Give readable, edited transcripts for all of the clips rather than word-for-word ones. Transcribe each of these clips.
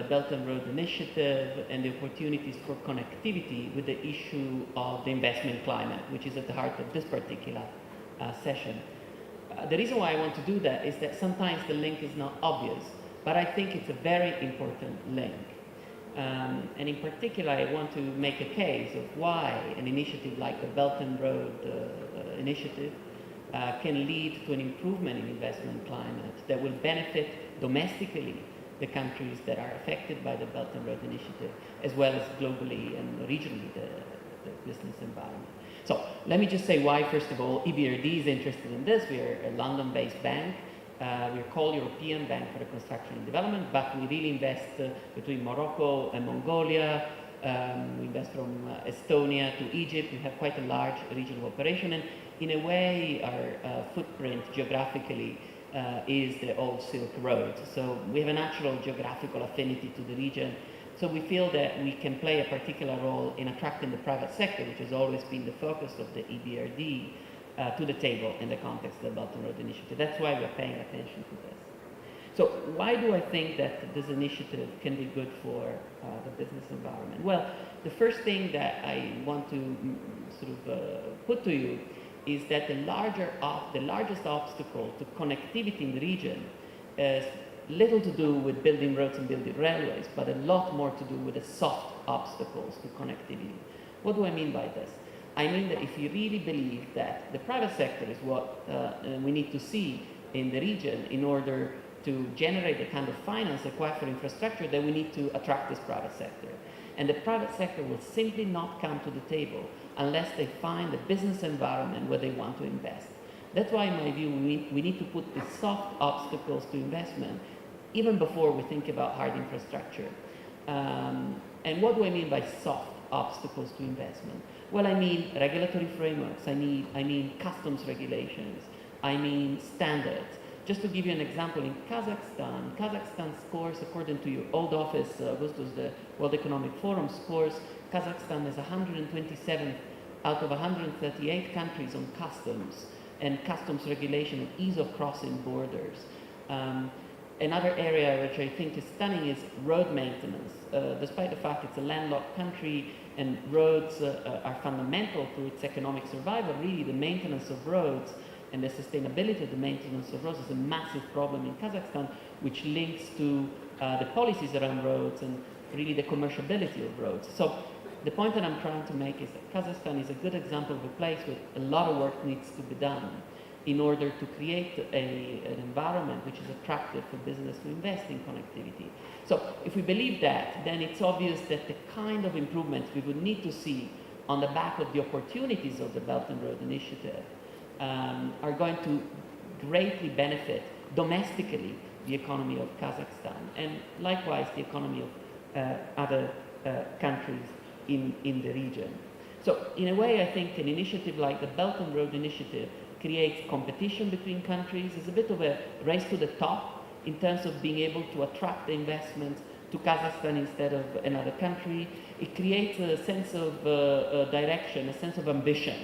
Belt and Road Initiative and the opportunities for connectivity with the issue of the investment climate, which is at the heart of this particular session. The reason why I want to do that is that sometimes the link is not obvious, but I think it's a very important link. And in particular, I want to make a case of why an initiative like the Belt and Road Initiative can lead to an improvement in investment climate that will benefit domestically the countries that are affected by the Belt and Road Initiative, as well as globally and regionally the business environment. So let me just say why, first of all, EBRD is interested in this. We are a London-based bank. We're called European Bank for Reconstruction and Development, but we really invest between Morocco and Mongolia. We invest from Estonia to Egypt. We have quite a large regional operation, and in a way, our footprint geographically is the old Silk Road. So we have a natural geographical affinity to the region. So we feel that we can play a particular role in attracting the private sector, which has always been the focus of the EBRD, to the table in the context of the Belt and Road Initiative. That's why we're paying attention to this. So why do I think that this initiative can be good for the business environment? Well, the first thing that I want to sort of put to you is that the largest obstacle to connectivity in the region is little to do with building roads and building railways, but a lot more to do with the soft obstacles to connectivity. What do I mean by this? I mean that if you really believe that the private sector is what we need to see in the region in order to generate the kind of finance required for infrastructure, then we need to attract this private sector. And the private sector will simply not come to the table unless they find a business environment where they want to invest. That's why, in my view, we need to put the soft obstacles to investment even before we think about hard infrastructure. And what do I mean by soft obstacles to investment? Well, I mean regulatory frameworks, I mean customs regulations, I mean standards. Just to give you an example, in Kazakhstan scores, according to your old office, Augustus, the World Economic Forum scores Kazakhstan as 127th out of 138 countries on customs and customs regulation and ease of crossing borders. Another area which I think is stunning is road maintenance. Despite the fact it's a landlocked country and roads are fundamental to its economic survival, really the maintenance of roads and the sustainability of the maintenance of roads is a massive problem in Kazakhstan, which links to the policies around roads and really the commerciality of roads. So the point that I'm trying to make is that Kazakhstan is a good example of a place where a lot of work needs to be done in order to create an environment which is attractive for business to invest in connectivity. So if we believe that, then it's obvious that the kind of improvements we would need to see on the back of the opportunities of the Belt and Road Initiative are going to greatly benefit domestically the economy of Kazakhstan and likewise the economy of other countries in the region. So in a way, I think an initiative like the Belt and Road Initiative creates competition between countries. It's a bit of a race to the top in terms of being able to attract the investments to Kazakhstan instead of another country. It creates a sense of direction, a sense of ambition.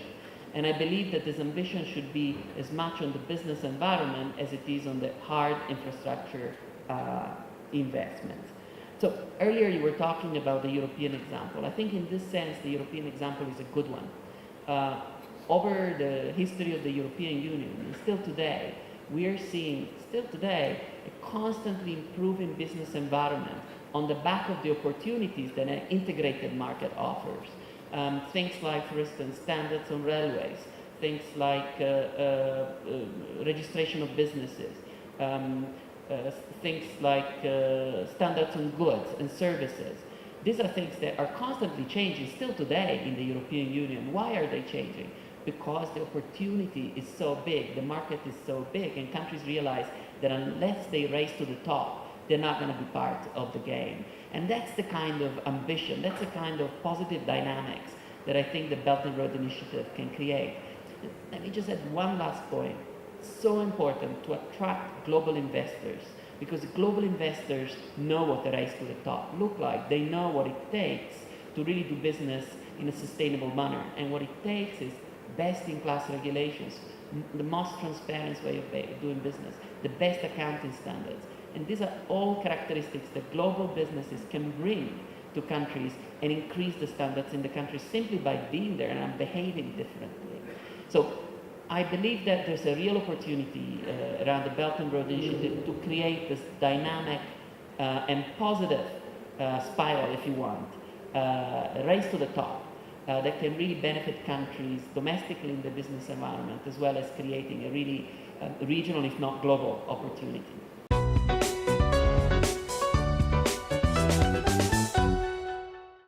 And I believe that this ambition should be as much on the business environment as it is on the hard infrastructure investments. So earlier you were talking about the European example. I think in this sense the European example is a good one. Over the history of the European Union, and still today, we are seeing, a constantly improving business environment on the back of the opportunities that an integrated market offers. Things like, for instance, standards on railways, things like registration of businesses, things like standards on goods and services. These are things that are constantly changing still today in the European Union. Why are they changing? Because the opportunity is so big, the market is so big, and countries realize that unless they race to the top, they're not going to be part of the game. And that's the kind of ambition, that's the kind of positive dynamics that I think the Belt and Road Initiative can create. Let me just add one last point. It's so important to attract global investors, because global investors know what the race to the top look like. They know what it takes to really do business in a sustainable manner. And what it takes is best-in-class regulations, the most transparent way of doing business, the best accounting standards. And these are all characteristics that global businesses can bring to countries and increase the standards in the countries simply by being there and behaving differently. So I believe that there's a real opportunity around the Belt and Road Initiative to create this dynamic and positive spiral, if you want, a race to the top that can really benefit countries domestically in the business environment, as well as creating a really regional, if not global, opportunity.